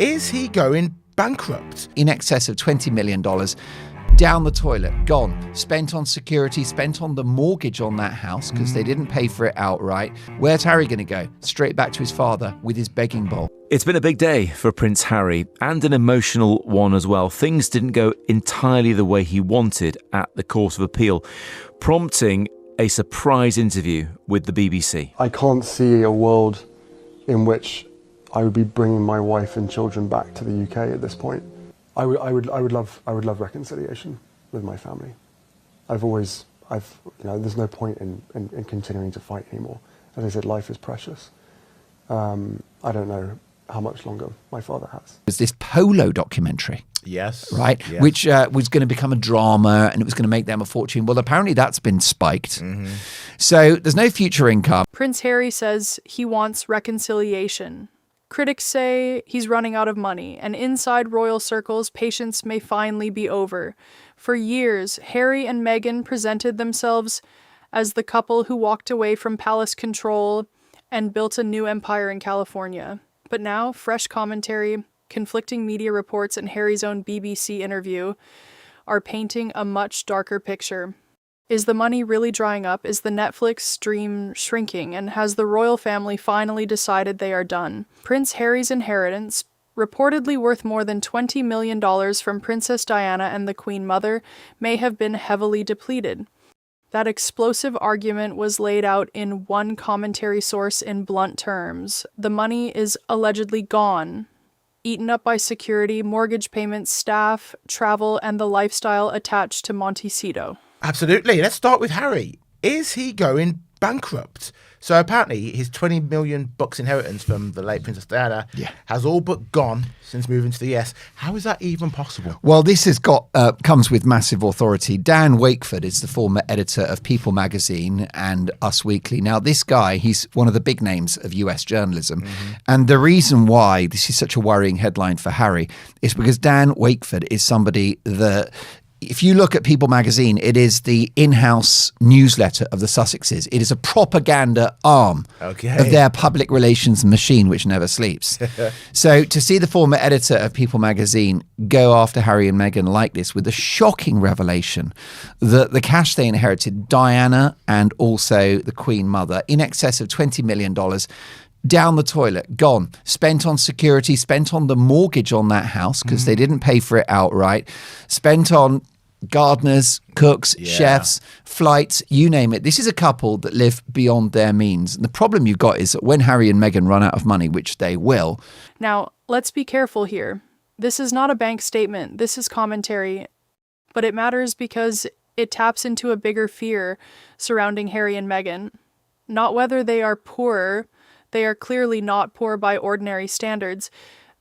Is he going bankrupt? In excess of $20 million down the toilet, gone, spent on security, spent on the mortgage on that house because they didn't pay for it outright. Where's Harry going to go? Straight back to his father with his begging bowl. It's been a big day for Prince Harry, and an emotional one as well. Things didn't go entirely the way he wanted at the Court of Appeal, prompting a surprise interview with the BBC. I can't see a world in which I would be bringing my wife and children back to the UK at this point. I would love reconciliation with my family. There's no point in continuing to fight anymore. As I said, life is precious. I don't know how much longer my father has. There's this Polo documentary. Yes. Right? Yes. Which was going to become a drama and it was going to make them a fortune. Well, apparently that's been spiked. So there's no future income. Prince Harry says he wants reconciliation. Critics say he's running out of money, and inside royal circles, patience may finally be over. For years, Harry and Meghan presented themselves as the couple who walked away from palace control and built a new empire in California. But now, fresh commentary, conflicting media reports, and Harry's own BBC interview are painting a much darker picture. Is the money really drying up? Is the Netflix stream shrinking? And has the royal family finally decided they are done? Prince Harry's inheritance, reportedly worth more than $20 million from Princess Diana and the Queen Mother, may have been heavily depleted. That explosive argument was laid out in one commentary source in blunt terms. The money is allegedly gone, eaten up by security, mortgage payments, staff, travel, and the lifestyle attached to Montecito. Absolutely. Let's start with Harry. Is he going bankrupt? So apparently his $20 million inheritance from the late Princess Diana has all but gone since moving to the US. How is that even possible? Well, this has comes with massive authority. Dan Wakeford is the former editor of People magazine and Us Weekly. Now, this guy, he's one of the big names of US journalism. And the reason why this is such a worrying headline for Harry is because Dan Wakeford is somebody that, if you look at People magazine, it is the in-house newsletter of the Sussexes. It is a propaganda arm of their public relations machine, which never sleeps. So to see the former editor of People magazine go after Harry and Meghan like this with the shocking revelation that the cash they inherited, Diana and also the Queen Mother, in excess of $20 million, down the toilet, gone, spent on security, spent on the mortgage on that house because they didn't pay for it outright, spent on gardeners, cooks, chefs, flights, you name it. This is a couple that live beyond their means. And the problem you've got is that when Harry and Meghan run out of money, which they will. Now, let's be careful here. This is not a bank statement. This is commentary. But it matters because it taps into a bigger fear surrounding Harry and Meghan. Not whether they are poor. They are clearly not poor by ordinary standards,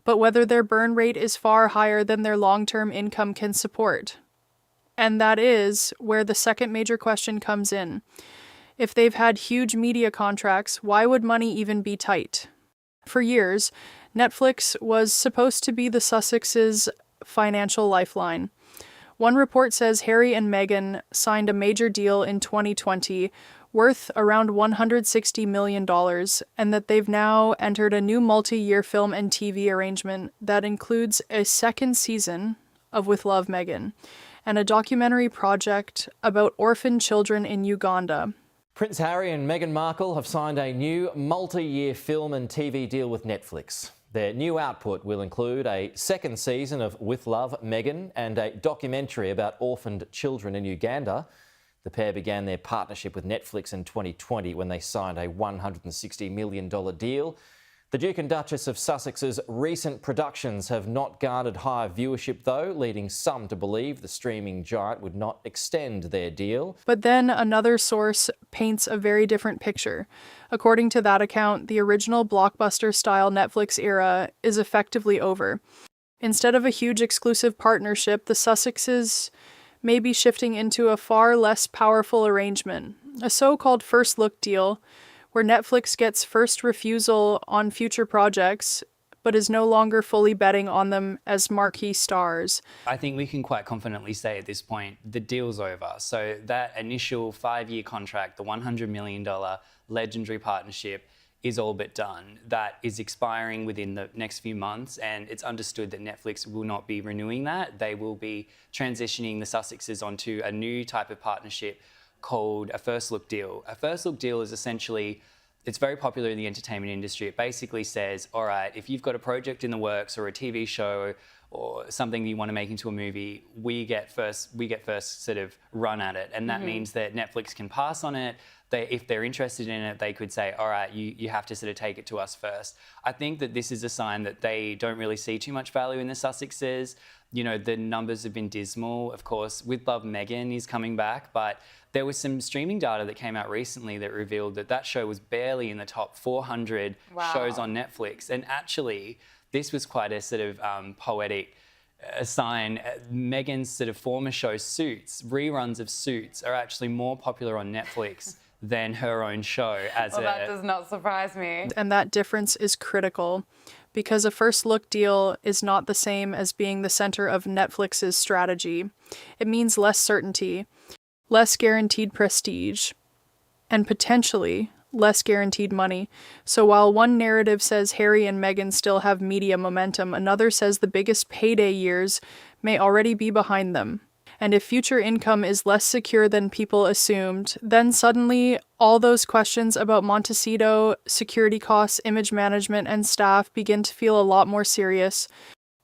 but whether their burn rate is far higher than their long-term income can support. And that is where the second major question comes in. If they've had huge media contracts, why would money even be tight? For years, Netflix was supposed to be the Sussexes' financial lifeline. One report says Harry and Meghan signed a major deal in 2020 worth around $160 million, and that they've now entered a new multi-year film and TV arrangement that includes a second season of With Love, Meghan, and a documentary project about orphan children in Uganda. Prince Harry and Meghan Markle have signed a new multi-year film and TV deal with Netflix. Their new output will include a second season of With Love, Meghan, and a documentary about orphaned children in Uganda. The pair began their partnership with Netflix in 2020 when they signed a $160 million deal. The Duke and Duchess of Sussex's recent productions have not garnered higher viewership though, leading some to believe the streaming giant would not extend their deal. But then another source paints a very different picture. According to that account, the original blockbuster-style Netflix era is effectively over. Instead of a huge exclusive partnership, the Sussexes may be shifting into a far less powerful arrangement, a so-called first look deal, where Netflix gets first refusal on future projects, but is no longer fully betting on them as marquee stars. I think we can quite confidently say at this point, the deal's over. So that initial 5-year contract, the $100 million legendary partnership, is all but done. That is expiring within the next few months, and it's understood that Netflix will not be renewing that. They will be transitioning the Sussexes onto a new type of partnership called a first look deal. A first look deal is essentially, it's very popular in the entertainment industry. It basically says, all right, if you've got a project in the works or a TV show or something that you want to make into a movie, we get first sort of run at it. And that means that Netflix can pass on it. If they're interested in it, they could say, all right, you have to sort of take it to us first. I think that this is a sign that they don't really see too much value in the Sussexes. You know, the numbers have been dismal. Of course, With Love, Megan is coming back, but there was some streaming data that came out recently that revealed that that show was barely in the top 400 shows on Netflix. And actually, this was quite a sort of poetic sign. Megan's sort of former show, Suits, reruns of Suits, are actually more popular on Netflix than her own show. That does not surprise me. And that difference is critical, because a first look deal is not the same as being the center of Netflix's strategy. It means less certainty, less guaranteed prestige, and potentially less guaranteed money. So while one narrative says Harry and Meghan still have media momentum, another says the biggest payday years may already be behind them. And if future income is less secure than people assumed, then suddenly all those questions about Montecito, security costs, image management, and staff begin to feel a lot more serious.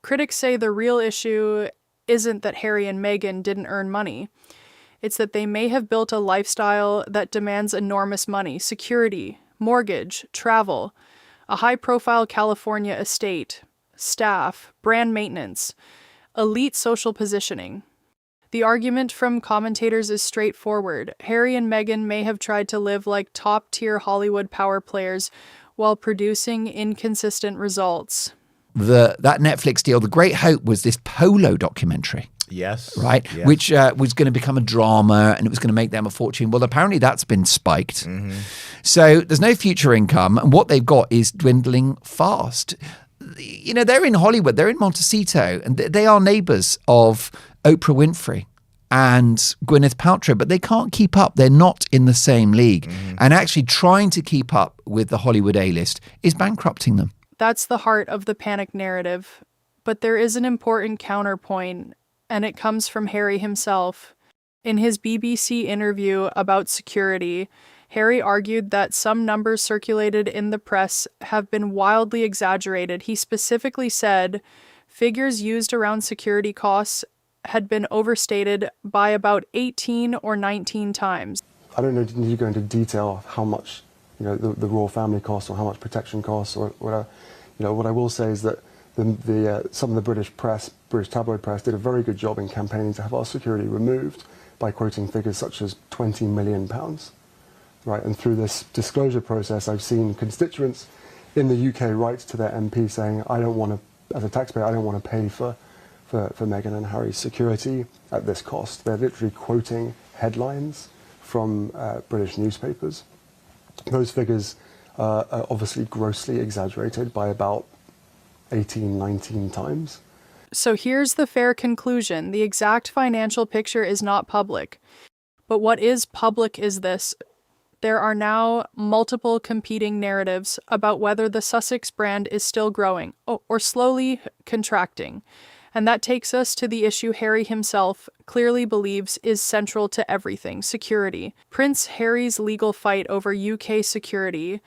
Critics say the real issue isn't that Harry and Meghan didn't earn money. It's that they may have built a lifestyle that demands enormous money: security, mortgage, travel, a high-profile California estate, staff, brand maintenance, elite social positioning. The argument from commentators is straightforward. Harry and Meghan may have tried to live like top-tier Hollywood power players while producing inconsistent results. That Netflix deal, the great hope was this Polo documentary. Yes. Right? Yes. Which was going to become a drama and it was going to make them a fortune. Well, apparently that's been spiked. So there's no future income. And what they've got is dwindling fast. You know, they're in Hollywood, they're in Montecito, and they are neighbors of Oprah Winfrey and Gwyneth Paltrow, but they can't keep up. They're not in the same league. And actually trying to keep up with the Hollywood A-list is bankrupting them. That's the heart of the panic narrative. But there is an important counterpoint, and it comes from Harry himself. In his BBC interview about security, Harry argued that some numbers circulated in the press have been wildly exaggerated. He specifically said figures used around security costs had been overstated by about 18 or 19 times. I don't need to go into detail of how much, you know, the royal family costs or how much protection costs or whatever. You know, what I will say is that some of the British tabloid press did a very good job in campaigning to have our security removed by quoting figures such as £20 million. Right, and through this disclosure process, I've seen constituents in the UK write to their MP saying, I don't want to, as a taxpayer, I don't want to pay for Meghan and Harry's security at this cost. They're literally quoting headlines from British newspapers. Those figures are obviously grossly exaggerated by about 18, 19 times. So here's the fair conclusion. The exact financial picture is not public. But what is public is this. There are now multiple competing narratives about whether the Sussex brand is still growing or slowly contracting. And that takes us to the issue Harry himself clearly believes is central to everything: security. Prince Harry's legal fight over UK security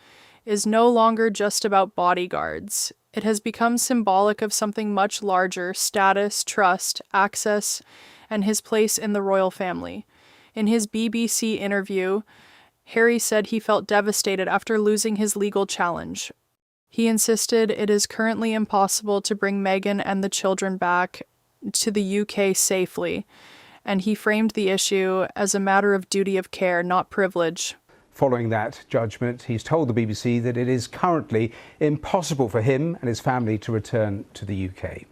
is no longer just about bodyguards. It has become symbolic of something much larger: status, trust, access, and his place in the royal family. In his BBC interview, Harry said he felt devastated after losing his legal challenge. He insisted it is currently impossible to bring Meghan and the children back to the UK safely, and he framed the issue as a matter of duty of care, not privilege. Following that judgment, he's told the BBC that it is currently impossible for him and his family to return to the UK.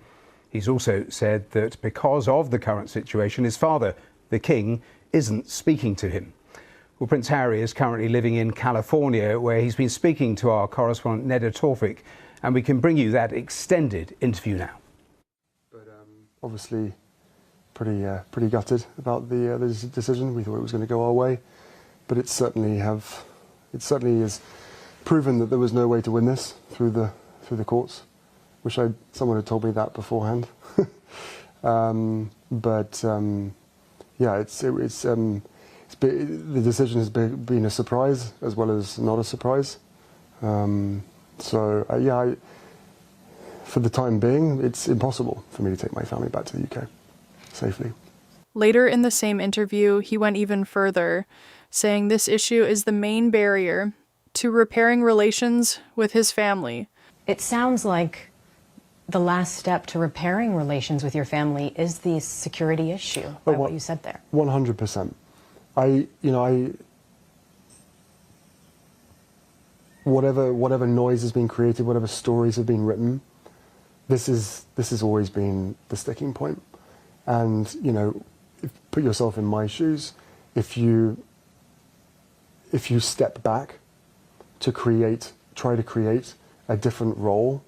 He's also said that because of the current situation, his father, the King, isn't speaking to him. Well, Prince Harry is currently living in California, where he's been speaking to our correspondent Neda Tawfik, and we can bring you that extended interview now. But obviously pretty gutted about the decision. We thought it was going to go our way, but it certainly is proven that there was no way to win this through the courts. Wish someone had told me that beforehand. Yeah, the decision has been a surprise as well as not a surprise. For the time being, it's impossible for me to take my family back to the UK safely. Later in the same interview, he went even further, saying this issue is the main barrier to repairing relations with his family. It sounds like the last step to repairing relations with your family is the security issue, by what you said there. 100%. Whatever noise has been created, whatever stories have been written, this has always been the sticking point. And put yourself in my shoes. If you step back to try to create a different role,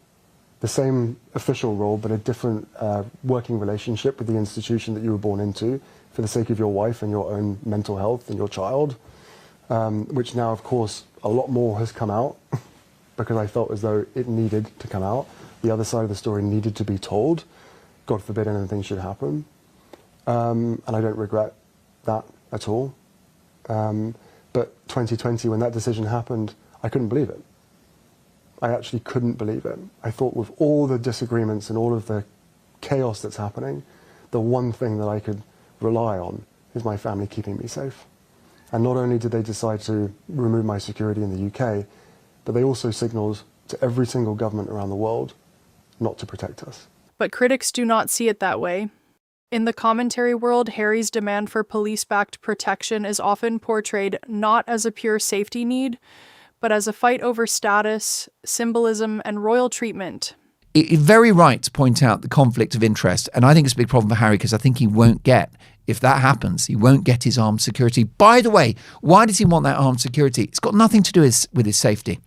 the same official role, but a different working relationship with the institution that you were born into, for the sake of your wife and your own mental health and your child, which now, of course, a lot more has come out because I felt as though it needed to come out. The other side of the story needed to be told. God forbid anything should happen. And I don't regret that at all. But 2020, when that decision happened, I couldn't believe it. I actually couldn't believe it. I thought with all the disagreements and all of the chaos that's happening, the one thing that I could rely on is my family keeping me safe. And not only did they decide to remove my security in the UK, but they also signalled to every single government around the world not to protect us. But critics do not see it that way. In the commentary world, Harry's demand for police-backed protection is often portrayed not as a pure safety need, but as a fight over status, symbolism, and royal treatment. It's very right to point out the conflict of interest, and I think it's a big problem for Harry because I think he won't get, if that happens, he won't get his armed security. By the way, why does he want that armed security? It's got nothing to do with his safety.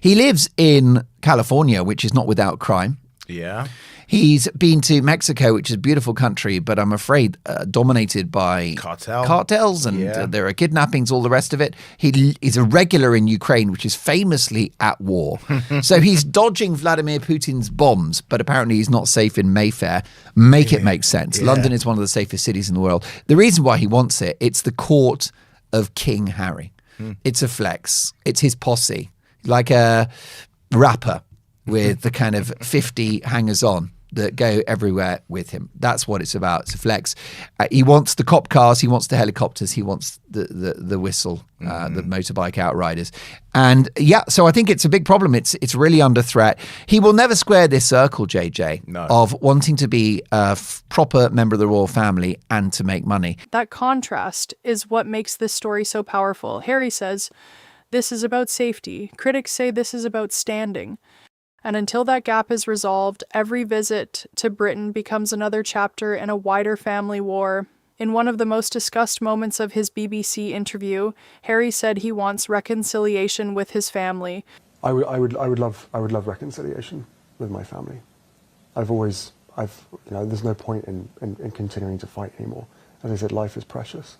He lives in California, which is not without crime. Yeah. He's been to Mexico, which is a beautiful country, but I'm afraid dominated by cartels, and there are kidnappings, all the rest of it. He is a regular in Ukraine, which is famously at war. So he's dodging Vladimir Putin's bombs, but apparently he's not safe in Mayfair. It make sense. Yeah. London is one of the safest cities in the world. The reason why he wants it, it's the court of King Harry. It's a flex. It's his posse, like a rapper with the kind of 50 hangers-on that go everywhere with him. That's what it's about. It's a flex. He wants the cop cars. He wants the helicopters. He wants the whistle, the motorbike outriders. And so I think it's a big problem. It's really under threat. He will never square this circle, JJ, of wanting to be a proper member of the royal family and to make money. That contrast is what makes this story so powerful. Harry says, this is about safety. Critics say this is about standing. And until that gap is resolved, every visit to Britain becomes another chapter in a wider family war. In one of the most discussed moments of his BBC interview, Harry said he wants reconciliation with his family. I would love reconciliation with my family. There's no point in continuing to fight anymore. As I said, life is precious.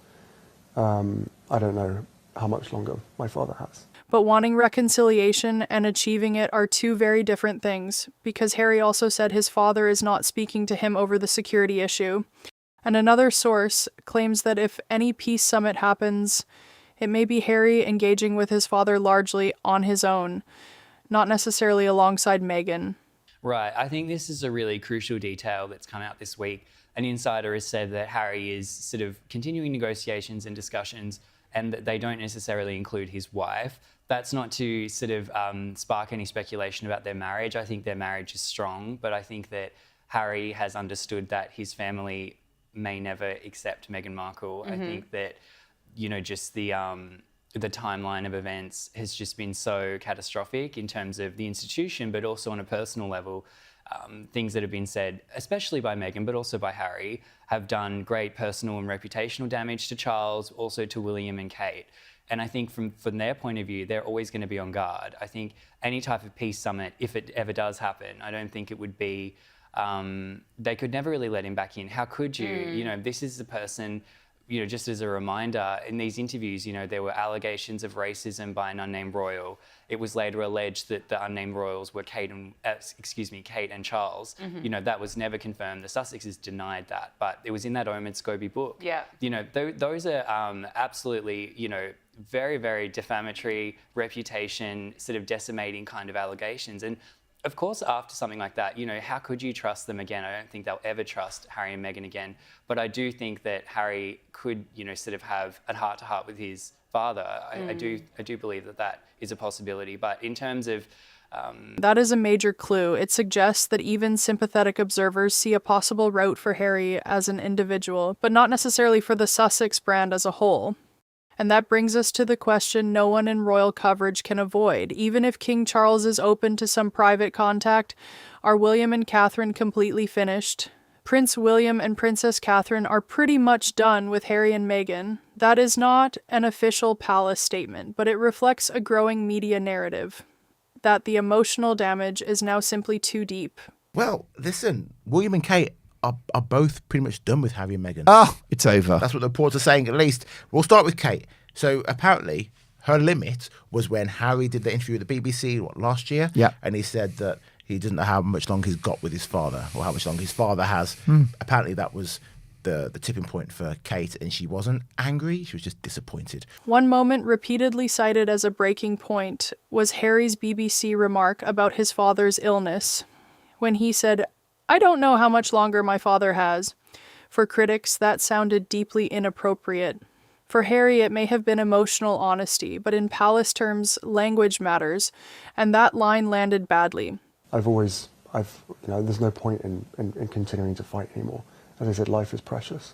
I don't know how much longer my father has. But wanting reconciliation and achieving it are two very different things, because Harry also said his father is not speaking to him over the security issue. And another source claims that if any peace summit happens, it may be Harry engaging with his father largely on his own, not necessarily alongside Meghan. Right. I think this is a really crucial detail that's come out this week. An insider has said that Harry is sort of continuing negotiations and discussions, and that they don't necessarily include his wife. That's not to sort of spark any speculation about their marriage. I think their marriage is strong, but I think that Harry has understood that his family may never accept Meghan Markle. I think that, just the timeline of events has just been so catastrophic in terms of the institution, but also on a personal level. Things that have been said, especially by Meghan, but also by Harry, have done great personal and reputational damage to Charles, also to William and Kate. And I think from their point of view, they're always going to be on guard. I think any type of peace summit, if it ever does happen, I don't think it would be, they could never really let him back in. How could you? This is the person just as a reminder, in these interviews, there were allegations of racism by an unnamed royal. It was later alleged that the unnamed royals were Kate and Charles. That was never confirmed. The Sussexes denied that, but it was in that Omid Scobie book. Yeah. Those are absolutely, very, very defamatory, reputation, sort of decimating kind of allegations. And of course, after something like that, how could you trust them again? I don't think they'll ever trust Harry and Meghan again. But I do think that Harry could, sort of have a heart-to-heart with his father. I do believe that is a possibility. But in terms of that is a major clue. It suggests that even sympathetic observers see a possible route for Harry as an individual, but not necessarily for the Sussex brand as a whole. And that brings us to the question no one in royal coverage can avoid. Even if King Charles is open to some private contact, are William and Catherine completely finished? Prince William and Princess Catherine are pretty much done with Harry and Meghan. That is not an official palace statement, but it reflects a growing media narrative that the emotional damage is now simply too deep. Well, listen, William and Kate are both pretty much done with Harry and Meghan. Oh, it's over. That's what the reports are saying, at least. We'll start with Kate. So apparently her limit was when Harry did the interview with the BBC last year. Yeah. And he said that he didn't know how much longer he's got with his father, or how much longer his father has. Apparently that was the tipping point for Kate, and she wasn't angry, she was just disappointed. One moment repeatedly cited as a breaking point was Harry's BBC remark about his father's illness, when he said, "I don't know how much longer my father has." For critics, that sounded deeply inappropriate. For Harry, it may have been emotional honesty, but in palace terms, language matters, and that line landed badly. There's no point in continuing to fight anymore. As I said, life is precious.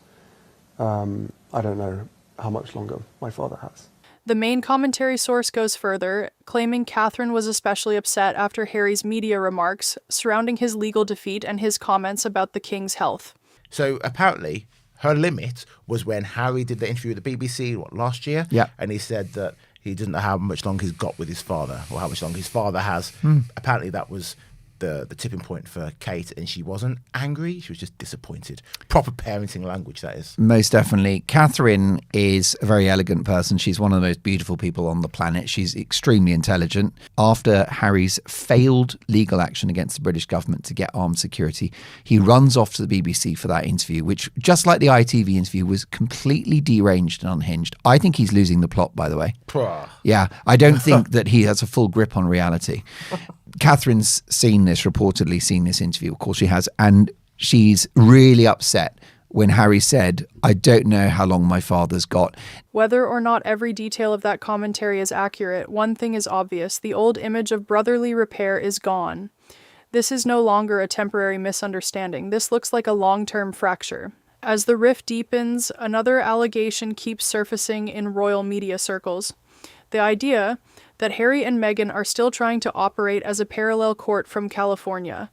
I don't know how much longer my father has. The main commentary source goes further, claiming Catherine was especially upset after Harry's media remarks surrounding his legal defeat and his comments about the king's health. So apparently her limit was when Harry did the interview with the BBC last year. Yeah. And he said that he didn't know how much longer he's got with his father, or how much longer his father has. Apparently that was the tipping point for Kate, and she wasn't angry, she was just disappointed. Proper parenting language, that is. Most definitely. Catherine is a very elegant person. She's one of the most beautiful people on the planet. She's extremely intelligent. After Harry's failed legal action against the British government to get armed security, he runs off to the BBC for that interview, which, just like the ITV interview, was completely deranged and unhinged. I think he's losing the plot, by the way. Yeah, I don't think that he has a full grip on reality. Catherine's reportedly seen this interview, of course she has, and she's really upset when Harry said, "I don't know how long my father's got." Whether or not every detail of that commentary is accurate, one thing is obvious: the old image of brotherly repair is gone. This is no longer a temporary misunderstanding. This looks like a long-term fracture. As the rift deepens, another allegation keeps surfacing in royal media circles. The idea that Harry and Meghan are still trying to operate as a parallel court from California.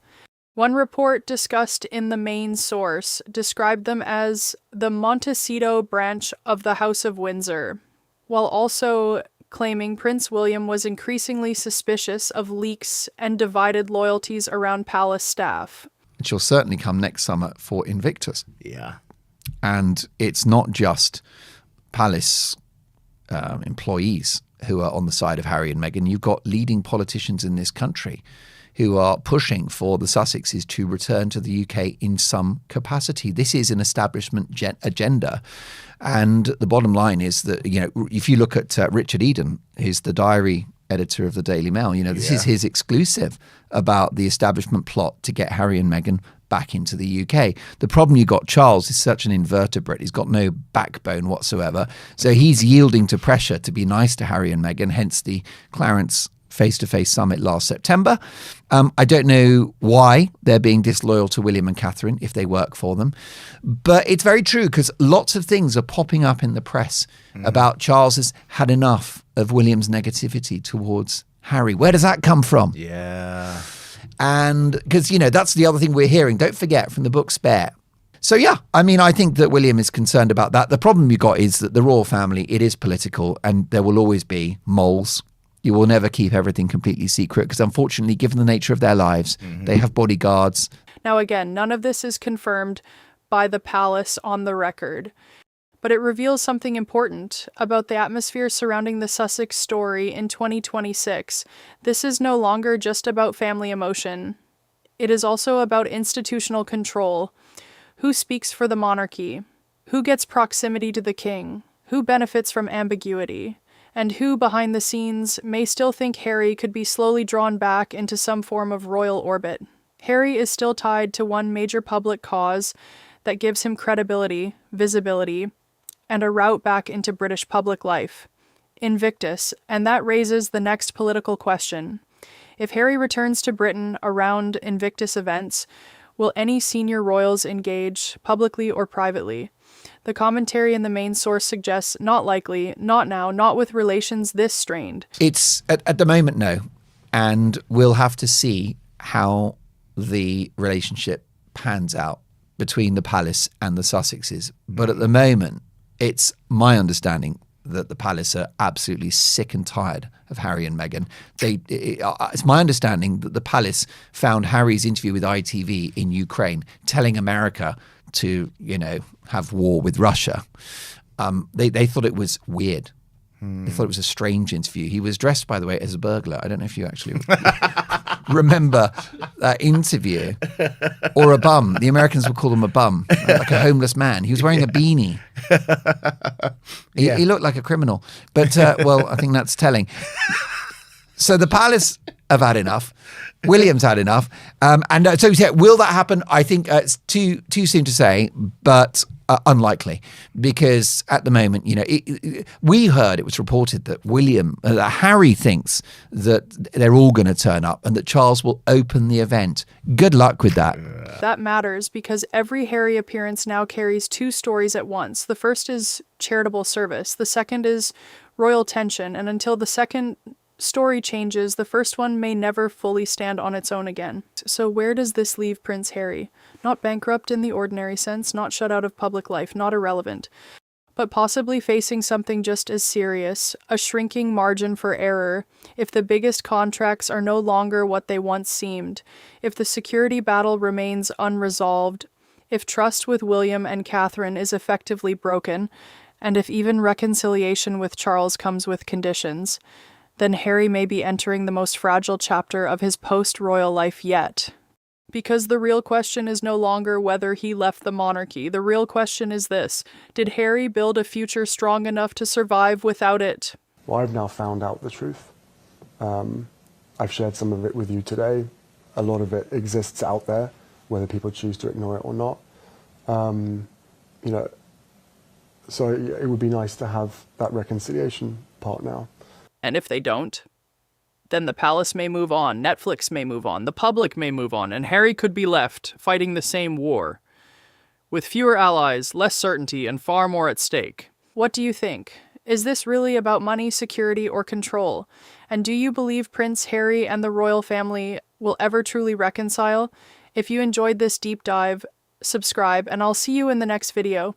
One report discussed in the main source described them as the Montecito branch of the House of Windsor, while also claiming Prince William was increasingly suspicious of leaks and divided loyalties around palace staff. She'll certainly come next summer for Invictus. Yeah. And it's not just palace employees who are on the side of Harry and Meghan. You've got leading politicians in this country who are pushing for the Sussexes to return to the UK in some capacity. This is an establishment agenda. And the bottom line is that, if you look at Richard Eden, who's the diary editor of the Daily Mail, this is his exclusive about the establishment plot to get Harry and Meghan back into the UK. The problem you got, Charles is such an invertebrate. He's got no backbone whatsoever. So he's yielding to pressure to be nice to Harry and Meghan, hence the Clarence face-to-face summit last September. I don't know why they're being disloyal to William and Catherine if they work for them. But it's very true, because lots of things are popping up in the press about Charles has had enough of William's negativity towards Harry. Where does that come from? Yeah. And because, that's the other thing we're hearing. Don't forget from the book Spare. So, yeah, I think that William is concerned about that. The problem you got is that the royal family, it is political, and there will always be moles. You will never keep everything completely secret because, unfortunately, given the nature of their lives, they have bodyguards. Now, again, none of this is confirmed by the palace on the record. but it reveals something important about the atmosphere surrounding the Sussex story in 2026. This is no longer just about family emotion. It is also about institutional control. Who speaks for the monarchy? Who gets proximity to the king? Who benefits from ambiguity? And who, behind the scenes, may still think Harry could be slowly drawn back into some form of royal orbit? Harry is still tied to one major public cause that gives him credibility, visibility, and a route back into British public life. Invictus, and that raises the next political question. If Harry returns to Britain around Invictus events, will any senior royals engage, publicly or privately? The commentary in the main source suggests not likely, not now, not with relations this strained. It's, at the moment, no. And we'll have to see how the relationship pans out between the palace and the Sussexes. But at the moment, it's my understanding that the palace are absolutely sick and tired of Harry and Meghan. It's my understanding that the palace found Harry's interview with ITV in Ukraine telling America to, have war with Russia. They thought it was weird. They thought it was a strange interview. He was dressed, by the way, as a burglar. I don't know if you actually remember that interview. Or a bum. The Americans would call him a bum, like a homeless man. He was wearing a beanie. He looked like a criminal. But, well, I think that's telling. So the palace have had enough. William's had enough. So will that happen? I think it's too soon to say, but unlikely, because at the moment, we heard, it was reported that Harry thinks that they're all going to turn up and that Charles will open the event. Good luck with that. That matters because every Harry appearance now carries two stories at once. The first is charitable service. The second is royal tension. And until the second story changes, the first one may never fully stand on its own again. So where does this leave Prince Harry? Not bankrupt in the ordinary sense, not shut out of public life, not irrelevant, but possibly facing something just as serious, a shrinking margin for error, if the biggest contracts are no longer what they once seemed, if the security battle remains unresolved, if trust with William and Catherine is effectively broken, and if even reconciliation with Charles comes with conditions, then Harry may be entering the most fragile chapter of his post-royal life yet. Because the real question is no longer whether he left the monarchy. The real question is this: did Harry build a future strong enough to survive without it? Well, I've now found out the truth. I've shared some of it with you today. A lot of it exists out there, whether people choose to ignore it or not. So it would be nice to have that reconciliation part now. And if they don't, then the palace may move on, Netflix may move on, the public may move on, and Harry could be left fighting the same war, with fewer allies, less certainty, and far more at stake. What do you think? Is this really about money, security, or control? And do you believe Prince Harry and the royal family will ever truly reconcile? If you enjoyed this deep dive, subscribe, and I'll see you in the next video.